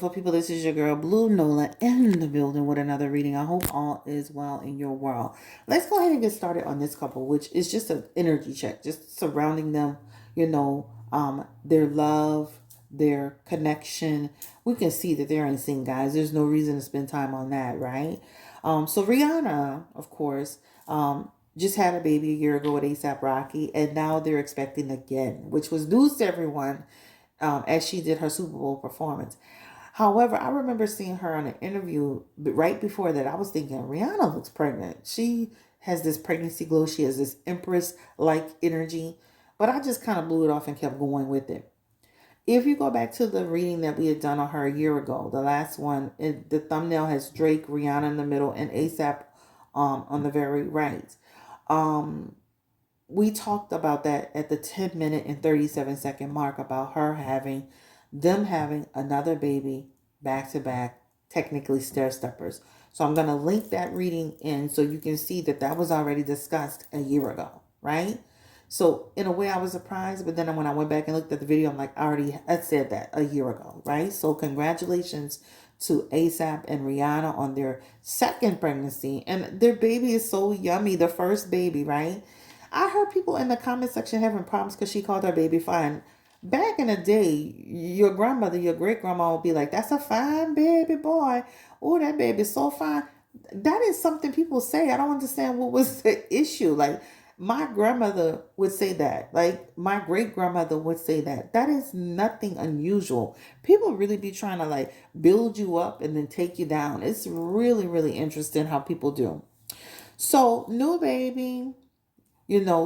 beautiful people. This is your girl, Blue Nola, in the building with another reading. I hope all is well in your world. Let's go ahead and get started on this couple, which is just an energy check, just surrounding them, their love, their connection. We can see that they're in sync, guys. There's no reason to spend time on that, right? So Rihanna, of course, just had a baby a year ago with ASAP Rocky, and now they're expecting again, which was news to everyone as she did her Super Bowl performance. However, I remember seeing her on an interview right before that. I was thinking, Rihanna looks pregnant. She has this pregnancy glow. She has this empress like energy. But I just kind of blew it off and kept going with it. If you go back to the reading that we had done on her a year ago, the last one, the thumbnail has Drake, Rihanna in the middle, and ASAP on the very right. Um, we talked about that at the 10-minute and 37-second mark about them having another baby back to back, technically stair steppers. So I'm going to link that reading in so you can see that that was already discussed a year ago, right? So in a way I was surprised, but then when I went back and looked at the video, I'm like, I said that a year ago, right? So congratulations to ASAP and Rihanna on their second pregnancy. And their baby is so yummy, the first baby, right? I heard people in the comment section having problems because she called her baby fine. Back in the day, your grandmother, your great grandma would be like, "That's a fine baby boy. Oh, that baby's so fine." That is something people say. I don't understand what was the issue. Like, my grandmother would say that. Like, my great grandmother would say that. That is nothing unusual. People really be trying to like build you up and then take you down. It's really, really interesting how people do. So, new baby,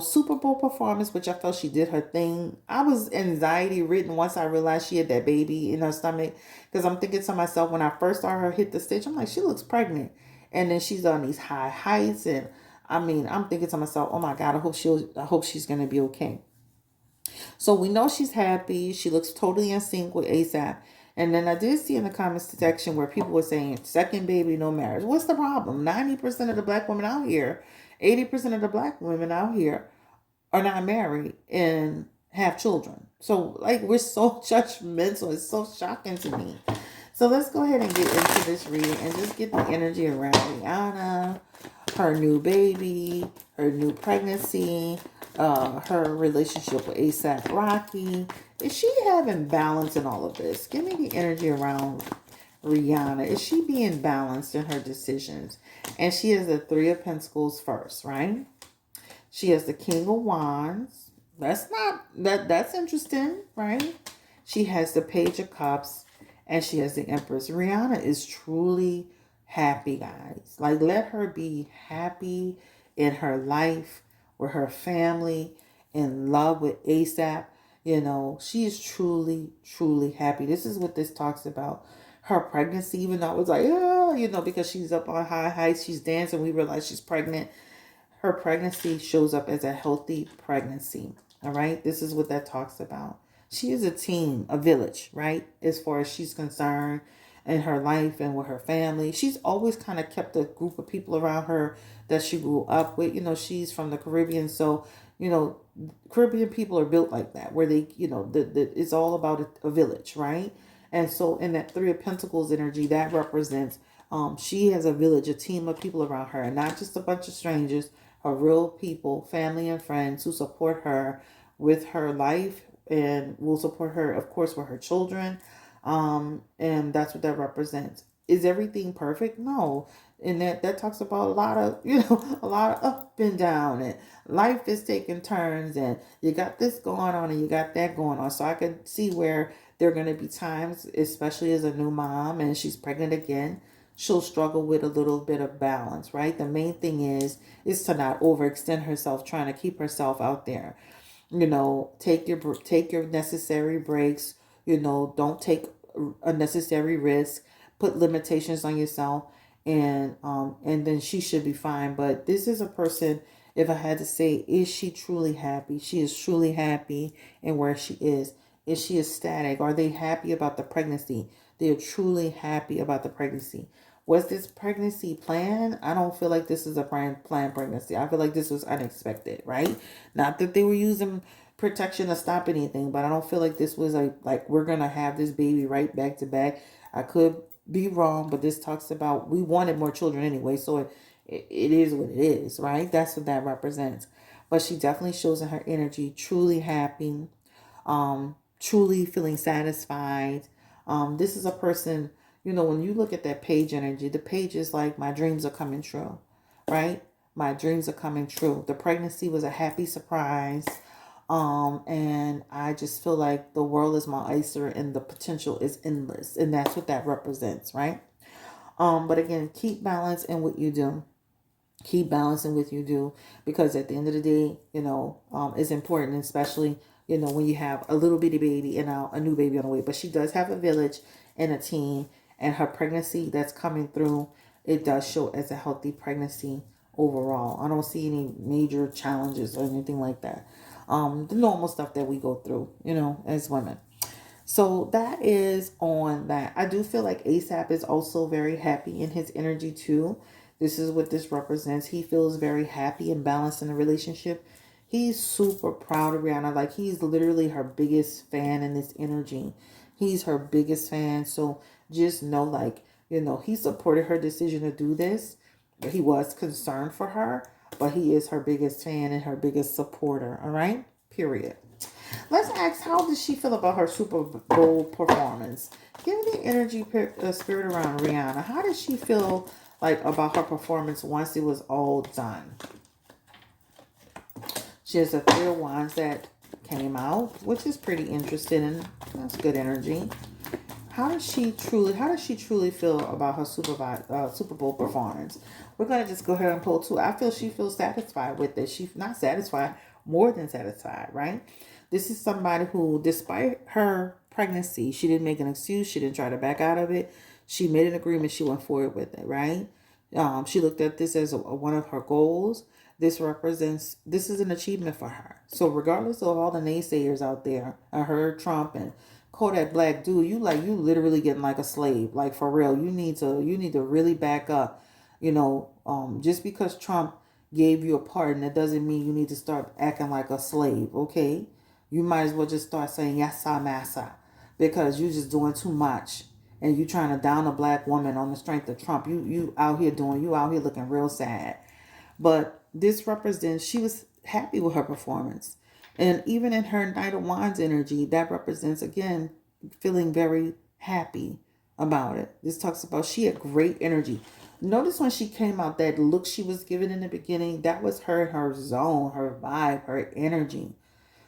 Super Bowl performance, which I felt she did her thing. I was anxiety ridden once I realized she had that baby in her stomach, because I'm thinking to myself, when I first saw her hit the stage, I'm like, she looks pregnant. And then she's on these high heights, and I mean, I'm thinking to myself, oh my God, I hope she's gonna be okay. So we know she's happy. She looks totally in sync with ASAP. And then I did see in the comments section where people were saying, second baby, no marriage. What's the problem? 90% of the black women out here, 80% of the black women out here are not married and have children. So, like, we're so judgmental. It's so shocking to me. So let's go ahead and get into this reading and just get the energy around Rihanna, her new baby, her new pregnancy, her relationship with ASAP Rocky. Is she having balance in all of this? Give me the energy around Rihanna. Is she being balanced in her decisions? And she has the Three of Pentacles first, right? She has the King of Wands. That's interesting, right? She has the Page of Cups, and she has the Empress. Rihanna is truly happy, guys. Like, let her be happy in her life, with her family, in love with ASAP. She is truly, truly happy. This is what this talks about. Her pregnancy, even though I was like, because she's up on high heights, she's dancing, we realize she's pregnant. Her pregnancy shows up as a healthy pregnancy. All right. This is what that talks about. She is a team, a village, right? As far as she's concerned in her life and with her family. She's always kind of kept a group of people around her that she grew up with. She's from the Caribbean. So, Caribbean people are built like that, where they, it's all about a village, right? And so in that Three of Pentacles energy, that represents she has a village, a team of people around her, and not just a bunch of strangers, her real people, family and friends who support her with her life and will support her, of course, with her children. And that's what that represents. Is everything perfect? No. And that talks about a lot of, a lot of up and down, and life is taking turns, and you got this going on and you got that going on. So I could see where there are going to be times, especially as a new mom and she's pregnant again, she'll struggle with a little bit of balance, right? The main thing is to not overextend herself, trying to keep herself out there. Take your necessary breaks. Don't take unnecessary risk. Put limitations on yourself, and then she should be fine. But this is a person, if I had to say, is she truly happy? She is truly happy in where she is. Is she ecstatic? Are they happy about the pregnancy? They are truly happy about the pregnancy. Was this pregnancy planned? I don't feel like this is a planned pregnancy. I feel like this was unexpected, right? Not that they were using protection to stop anything, but I don't feel like this was like we're gonna have this baby right back to back. I could be wrong, but this talks about we wanted more children anyway, so it is what it is, right? That's what that represents. But she definitely shows in her energy truly happy, truly feeling satisfied. This is a person, when you look at that page energy, the page is like, my dreams are coming true, right? My dreams are coming true. The pregnancy was a happy surprise. And I just feel like the world is my oyster and the potential is endless. And that's what that represents, right? But again, keep balance in what you do. Keep balancing what you do, because at the end of the day, it's important, especially, when you have a little bitty baby and a new baby on the way. But she does have a village and a team, and her pregnancy that's coming through, it does show as a healthy pregnancy overall. I don't see any major challenges or anything like that. The normal stuff that we go through, as women. So that is on that. I do feel like ASAP is also very happy in his energy too. This is what this represents. He feels very happy and balanced in the relationship. He's super proud of Rihanna. Like, he's literally her biggest fan in this energy. He's her biggest fan. So just know, like, he supported her decision to do this. He was concerned for her, but he is her biggest fan and her biggest supporter. All right? Period. Let's ask, how does she feel about her Super Bowl performance? Give me the energy spirit around Rihanna. How does she feel like about her performance once it was all done? She has a Three of Wands that came out, which is pretty interesting, and that's good energy. How does she truly feel about her Super Bowl performance? We're gonna just go ahead and pull two. I feel she feels satisfied with it. She's not satisfied, more than satisfied, right? This is somebody who, despite her pregnancy, she didn't make an excuse. She didn't try to back out of it. She made an agreement. She went forward with it, right? She looked at this as one of her goals. This is an achievement for her. So regardless of all the naysayers out there, I heard Trump and Kodak Black, dude, you literally getting like a slave, like for real. You need to really back up. Just because Trump gave you a pardon, that doesn't mean you need to start acting like a slave, okay? You might as well just start saying yes sir, massa, because you're just doing too much, and you trying to down a black woman on the strength of Trump. You out here looking real sad. But this represents, she was happy with her performance. And even in her Knight of Wands energy, that represents, again, feeling very happy about it. This talks about she had great energy. Notice when she came out, that look she was given in the beginning, that was her zone, her vibe, her energy.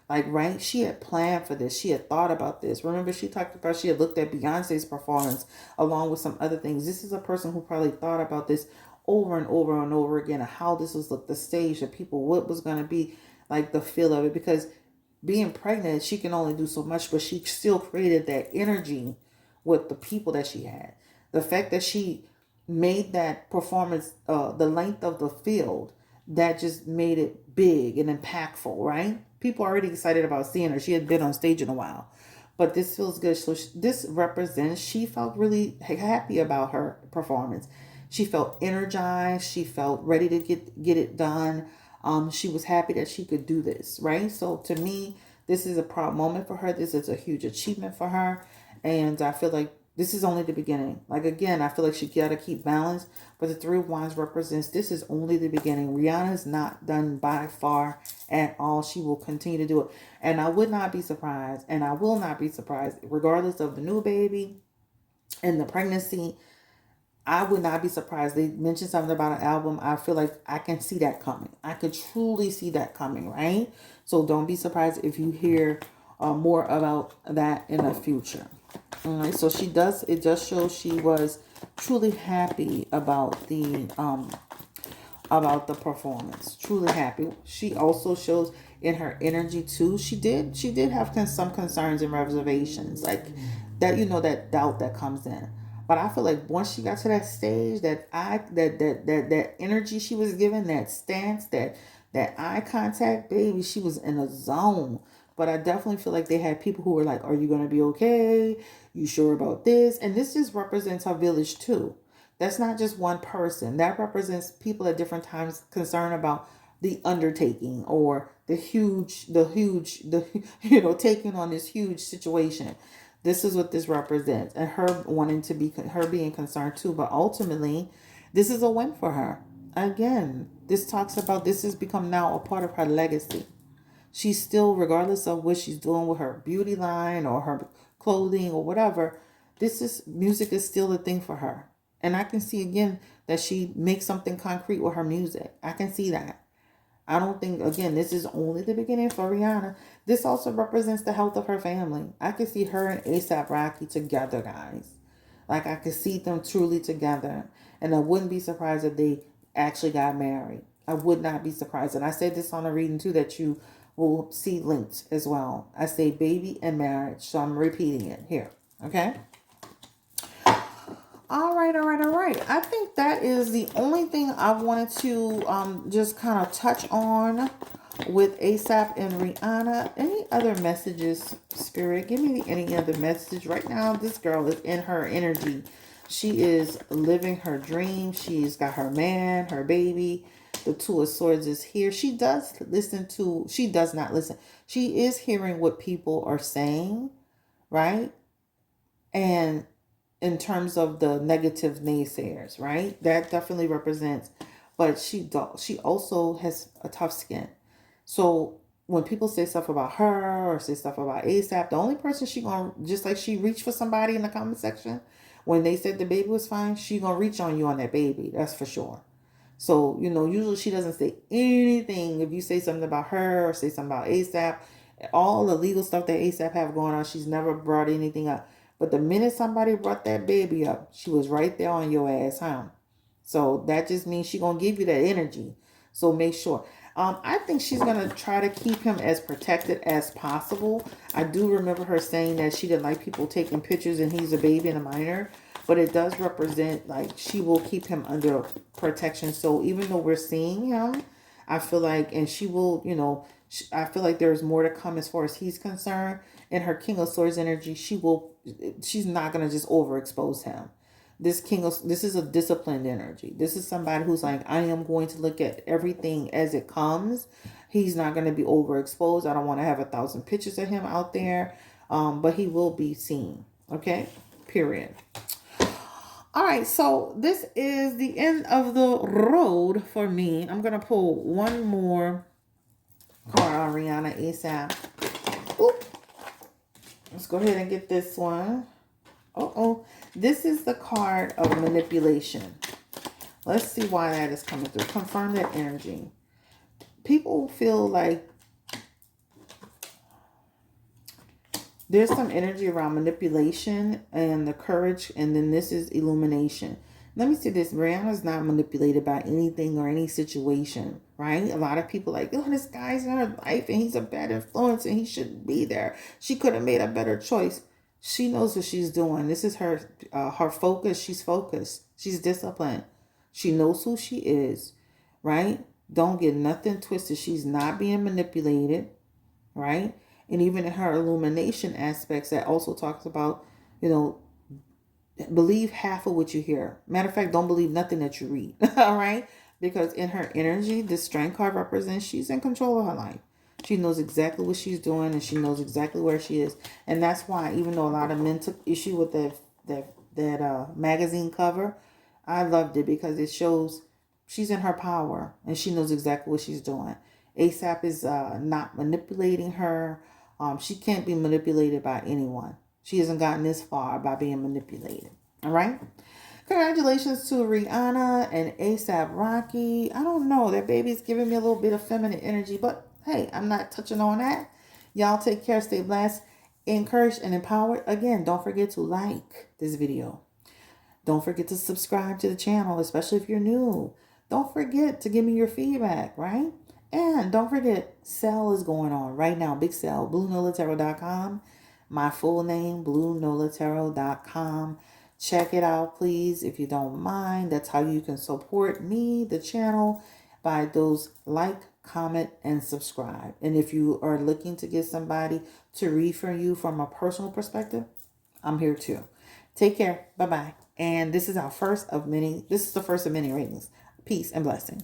Like, right? She had planned for this. She had thought about this. Remember, she talked about she had looked at Beyonce's performance along with some other things. This is a person who probably thought about this over and over and over again, of how this was look, the stage, the people, what was going to be like the feel of it. Because being pregnant, she can only do so much, but she still created that energy with the people that she had. The fact that she made that performance, the length of the field, that just made it big and impactful, right? People are already excited about seeing her. She had been on stage in a while, but this feels good. So this represents, she felt really happy about her performance. She felt energized. She felt ready to get it done. She was happy that she could do this, right? So to me, this is a proud moment for her. This is a huge achievement for her. And I feel like this is only the beginning. Like, again, I feel like she got to keep balance. But the Three of Wands represents, this is only the beginning. Rihanna's not done by far at all. She will continue to do it. And I would not be surprised, and I will not be surprised, regardless of the new baby and the pregnancy, I would not be surprised. They mentioned something about an album. I feel like I can see that coming. I could truly see that coming, right? So don't be surprised if you hear more about that in the future. All right. So it does show she was truly happy about the performance. Truly happy. She also shows in her energy too. She did have some concerns and reservations, like that. That doubt that comes in. But I feel like once she got to that stage, that energy she was given, that stance, that eye contact, baby, she was in a zone. But I definitely feel like they had people who were like, "Are you gonna be okay? You sure about this?" And this just represents our village too. That's not just one person. That represents people at different times concerned about the undertaking, or the taking on this huge situation. This is what this represents, and her wanting to be, her being concerned too. But ultimately, this is a win for her. Again, this talks about, this has become now a part of her legacy. She's still, regardless of what she's doing with her beauty line or her clothing or whatever, this is, music is still a thing for her. And I can see again that she makes something concrete with her music. I can see that. I don't think, again, this is only the beginning for Rihanna. This also represents the health of her family. I could see her and ASAP Rocky together, guys. Like, I could see them truly together. And I wouldn't be surprised if they actually got married. I would not be surprised. And I said this on a reading too, that you will see linked as well. I say baby and marriage. So I'm repeating it here. Okay? All right, all right, all right. I think that is the only thing I wanted to just kind of touch on with ASAP and Rihanna. Any other messages, Spirit? Give me any other message. Right now, this girl is in her energy. She is living her dream. She's got her man, her baby. The Two of Swords is here. She does not listen. She is hearing what people are saying, right? And in terms of the negative naysayers, right? That definitely represents, but she also has a tough skin. So when people say stuff about her or say stuff about ASAP, the only person she gonna, just like she reached for somebody in the comment section, when they said the baby was fine, she gonna reach on you on that baby. That's for sure. So, usually she doesn't say anything. If you say something about her or say something about ASAP, all the legal stuff that ASAP have going on, she's never brought anything up. But the minute somebody brought that baby up, she was right there on your ass, huh? So that just means she's going to give you that energy. So make sure. I think she's going to try to keep him as protected as possible. I do remember her saying that she didn't like people taking pictures and he's a baby and a minor. But it does represent, like, she will keep him under protection. So even though we're seeing him, I feel like, and she will, I feel like there's more to come as far as he's concerned. In her King of Swords energy, she's not going to just overexpose him. This is a disciplined energy. This is somebody who's like, I am going to look at everything as it comes. He's not going to be overexposed. I don't want to have 1,000 pictures of him out there. But he will be seen. Okay? Period. All right, so this is the end of the road for me. I'm going to pull one more card on Rihanna ASAP. Oop. Let's go ahead and get this one. This is the card of manipulation. Let's see why that is coming through. Confirm that energy. People feel like there's some energy around manipulation and the courage, and then this is illumination. Let me say this. Rihanna's not manipulated by anything or any situation, right? A lot of people like, this guy's in her life and he's a bad influence and he shouldn't be there. She could have made a better choice. She knows what she's doing. This is her focus. She's focused. She's disciplined. She knows who she is, right? Don't get nothing twisted. She's not being manipulated, right? And even in her illumination aspects, that also talks about, believe half of what you hear. Matter of fact, don't believe nothing that you read. All right? Because in her energy, the strength card represents she's in control of her life. She knows exactly what she's doing and she knows exactly where she is. And that's why, even though a lot of men took issue with that magazine cover, I loved it because it shows she's in her power and she knows exactly what she's doing. ASAP is not manipulating her. She can't be manipulated by anyone. She hasn't gotten this far by being manipulated. All right? Congratulations to Rihanna and ASAP Rocky. I don't know. That baby's giving me a little bit of feminine energy, but hey, I'm not touching on that. Y'all take care. Stay blessed, encouraged, and empowered. Again, don't forget to like this video. Don't forget to subscribe to the channel, especially if you're new. Don't forget to give me your feedback, right? And don't forget, sale is going on right now. Big sale, BlueNolaTarot.com. My full name, BlueNolaTarot.com. Check it out, please, if you don't mind. That's how you can support me, the channel, by those like, comment, and subscribe. And if you are looking to get somebody to read for you from a personal perspective, I'm here too. Take care. Bye-bye. And this is the first of many readings. Peace and blessings.